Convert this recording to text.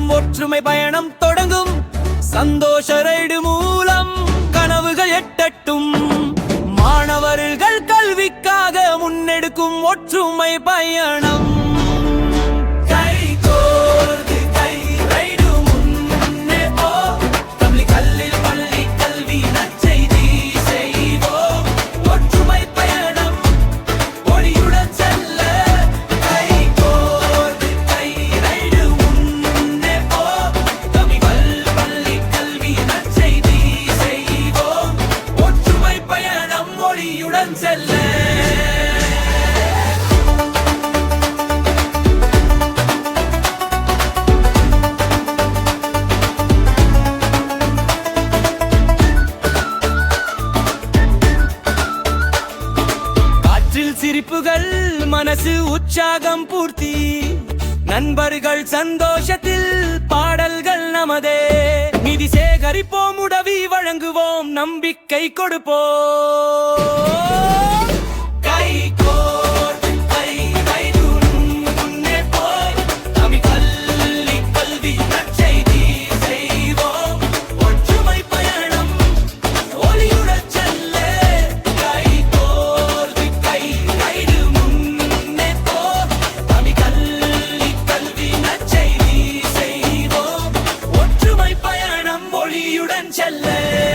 ஒற்றுமை பயணம் தொடங்கும். சந்தோஷ ரைடு மூலம் கனவுகள் எட்டட்டும். மாணவர்கள் கல்விக்காக முன்னெடுக்கும் ஒற்றுமை பயணம். சிரிப்புகள் மனசு உற்சாகம் பூர்த்தி. நண்பர்கள் சந்தோஷத்தில் பாடல்கள் நமதே. நிதி சேகரிப்போம், உதவி வழங்குவோம், நம்பிக்கை கொடுப்போம். செல்ல